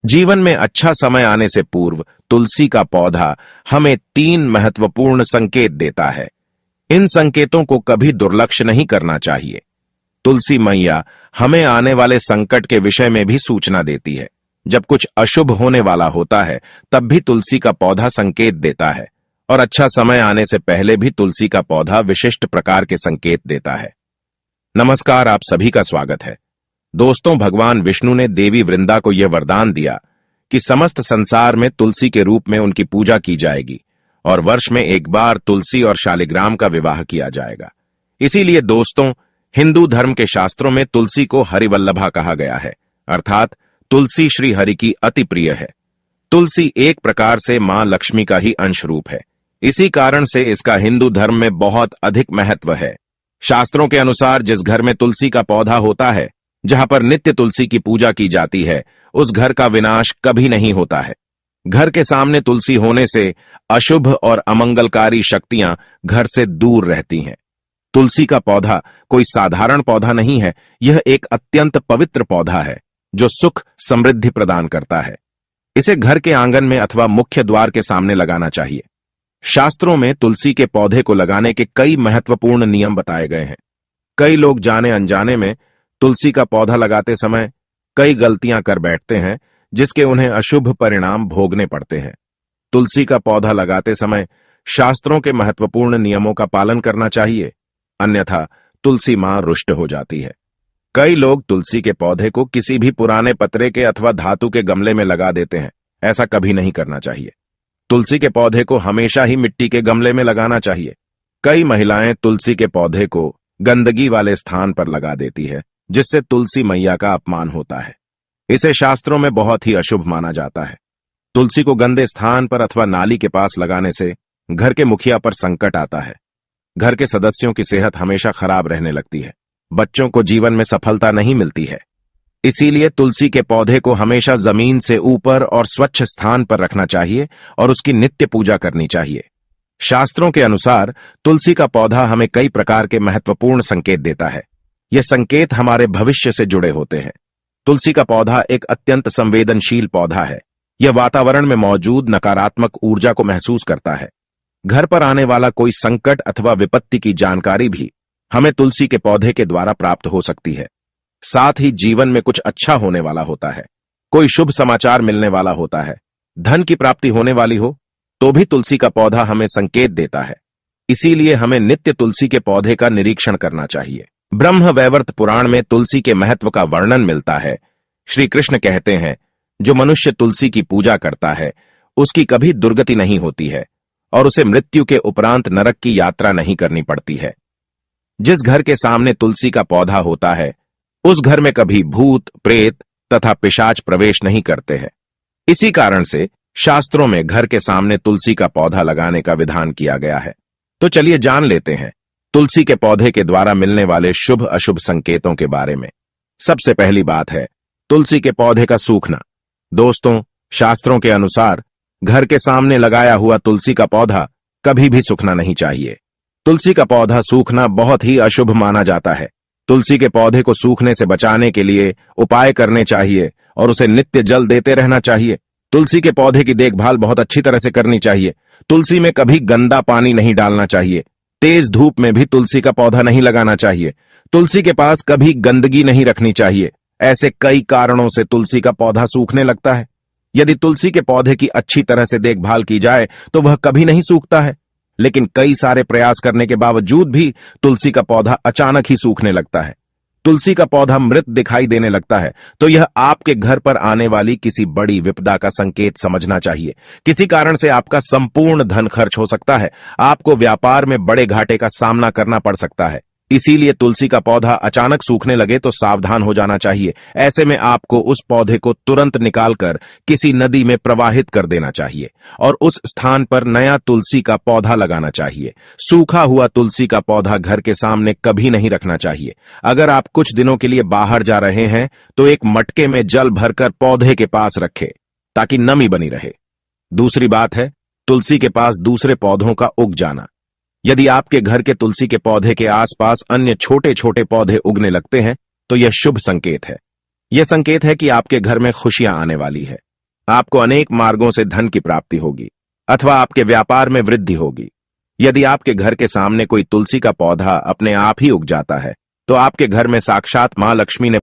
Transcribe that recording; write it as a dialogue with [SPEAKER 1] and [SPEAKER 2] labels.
[SPEAKER 1] जीवन में अच्छा समय आने से पूर्व तुलसी का पौधा हमें 3 महत्वपूर्ण संकेत देता है। इन संकेतों को कभी दुर्लक्ष्य नहीं करना चाहिए। तुलसी मैया हमें आने वाले संकट के विषय में भी सूचना देती है। जब कुछ अशुभ होने वाला होता है तब भी तुलसी का पौधा संकेत देता है, और अच्छा समय आने से पहले भी तुलसी का पौधा विशिष्ट प्रकार के संकेत देता है। नमस्कार, आप सभी का स्वागत है। दोस्तों, भगवान विष्णु ने देवी वृंदा को यह वरदान दिया कि समस्त संसार में तुलसी के रूप में उनकी पूजा की जाएगी और वर्ष में एक बार तुलसी और शालिग्राम का विवाह किया जाएगा। इसीलिए दोस्तों, हिंदू धर्म के शास्त्रों में तुलसी को हरिवल्लभा कहा गया है, अर्थात तुलसी श्री हरि की अति प्रिय है। तुलसी एक प्रकार से मां लक्ष्मी का ही अंश रूप है। इसी कारण से इसका हिंदू धर्म में बहुत अधिक महत्व है। शास्त्रों के अनुसार जिस घर में तुलसी का पौधा होता है, जहां पर नित्य तुलसी की पूजा की जाती है, उस घर का विनाश कभी नहीं होता है। घर के सामने तुलसी होने से अशुभ और अमंगलकारी शक्तियां घर से दूर रहती हैं। तुलसी का पौधा कोई साधारण पौधा नहीं है, यह एक अत्यंत पवित्र पौधा है जो सुख समृद्धि प्रदान करता है। इसे घर के आंगन में अथवा मुख्य द्वार के सामने लगाना चाहिए। शास्त्रों में तुलसी के पौधे को लगाने के कई महत्वपूर्ण नियम बताए गए हैं। कई लोग जाने अनजाने में तुलसी का पौधा लगाते समय कई गलतियां कर बैठते हैं, जिसके उन्हें अशुभ परिणाम भोगने पड़ते हैं। तुलसी का पौधा लगाते समय शास्त्रों के महत्वपूर्ण नियमों का पालन करना चाहिए, अन्यथा तुलसी मां रुष्ट हो जाती है। कई लोग तुलसी के पौधे को किसी भी पुराने पतरे के अथवा धातु के गमले में लगा देते हैं। ऐसा कभी नहीं करना चाहिए। तुलसी के पौधे को हमेशा ही मिट्टी के गमले में लगाना चाहिए। कई महिलाएं तुलसी के पौधे को गंदगी वाले स्थान पर लगा देती है, जिससे तुलसी मैया का अपमान होता है। इसे शास्त्रों में बहुत ही अशुभ माना जाता है। तुलसी को गंदे स्थान पर अथवा नाली के पास लगाने से घर के मुखिया पर संकट आता है। घर के सदस्यों की सेहत हमेशा खराब रहने लगती है। बच्चों को जीवन में सफलता नहीं मिलती है। इसीलिए तुलसी के पौधे को हमेशा जमीन से ऊपर और स्वच्छ स्थान पर रखना चाहिए और उसकी नित्य पूजा करनी चाहिए। शास्त्रों के अनुसार तुलसी का पौधा हमें कई प्रकार के महत्वपूर्ण संकेत देता है। यह संकेत हमारे भविष्य से जुड़े होते हैं। तुलसी का पौधा एक अत्यंत संवेदनशील पौधा है। यह वातावरण में मौजूद नकारात्मक ऊर्जा को महसूस करता है। घर पर आने वाला कोई संकट अथवा विपत्ति की जानकारी भी हमें तुलसी के पौधे के द्वारा प्राप्त हो सकती है। साथ ही जीवन में कुछ अच्छा होने वाला होता है, कोई शुभ समाचार मिलने वाला होता है, धन की प्राप्ति होने वाली हो, तो भी तुलसी का पौधा हमें संकेत देता है। इसीलिए हमें नित्य तुलसी के पौधे का निरीक्षण करना चाहिए। ब्रह्म वैवर्त पुराण में तुलसी के महत्व का वर्णन मिलता है। श्री कृष्ण कहते हैं, जो मनुष्य तुलसी की पूजा करता है उसकी कभी दुर्गति नहीं होती है और उसे मृत्यु के उपरांत नरक की यात्रा नहीं करनी पड़ती है। जिस घर के सामने तुलसी का पौधा होता है उस घर में कभी भूत, प्रेत तथा पिशाच प्रवेश नहीं करते हैं। इसी कारण से शास्त्रों में घर के सामने तुलसी का पौधा लगाने का विधान किया गया है। तो चलिए जान लेते हैं तुलसी के पौधे के द्वारा मिलने वाले शुभ अशुभ संकेतों के बारे में। सबसे पहली बात है तुलसी के पौधे का सूखना। दोस्तों, शास्त्रों के अनुसार घर के सामने लगाया हुआ तुलसी का पौधा कभी भी सूखना नहीं चाहिए। तुलसी का पौधा सूखना बहुत ही अशुभ माना जाता है। तुलसी के पौधे को सूखने से बचाने के लिए उपाय करने चाहिए और उसे नित्य जल देते रहना चाहिए। तुलसी के पौधे की देखभाल बहुत अच्छी तरह से करनी चाहिए। तुलसी में कभी गंदा पानी नहीं डालना चाहिए। तेज धूप में भी तुलसी का पौधा नहीं लगाना चाहिए। तुलसी के पास कभी गंदगी नहीं रखनी चाहिए। ऐसे कई कारणों से तुलसी का पौधा सूखने लगता है। यदि तुलसी के पौधे की अच्छी तरह से देखभाल की जाए तो वह कभी नहीं सूखता है, लेकिन कई सारे प्रयास करने के बावजूद भी तुलसी का पौधा अचानक ही सूखने लगता है। तुलसी का पौधा मृत दिखाई देने लगता है तो यह आपके घर पर आने वाली किसी बड़ी विपदा का संकेत समझना चाहिए। किसी कारण से आपका संपूर्ण धन खर्च हो सकता है। आपको व्यापार में बड़े घाटे का सामना करना पड़ सकता है। इसीलिए तुलसी का पौधा अचानक सूखने लगे तो सावधान हो जाना चाहिए। ऐसे में आपको उस पौधे को तुरंत निकालकर किसी नदी में प्रवाहित कर देना चाहिए और उस स्थान पर नया तुलसी का पौधा लगाना चाहिए। सूखा हुआ तुलसी का पौधा घर के सामने कभी नहीं रखना चाहिए। अगर आप कुछ दिनों के लिए बाहर जा रहे हैं तो एक मटके में जल भरकर पौधे के पास रखें ताकि नमी बनी रहे। दूसरी बात है तुलसी के पास दूसरे पौधों का उग जाना। यदि आपके घर के तुलसी के पौधे के आसपास अन्य छोटे छोटे पौधे उगने लगते हैं तो यह शुभ संकेत है। यह संकेत है कि आपके घर में खुशियां आने वाली है। आपको अनेक मार्गों से धन की प्राप्ति होगी अथवा आपके व्यापार में वृद्धि होगी। यदि आपके घर के सामने कोई तुलसी का पौधा अपने आप ही उग जाता है तो आपके घर में साक्षात मां लक्ष्मी ने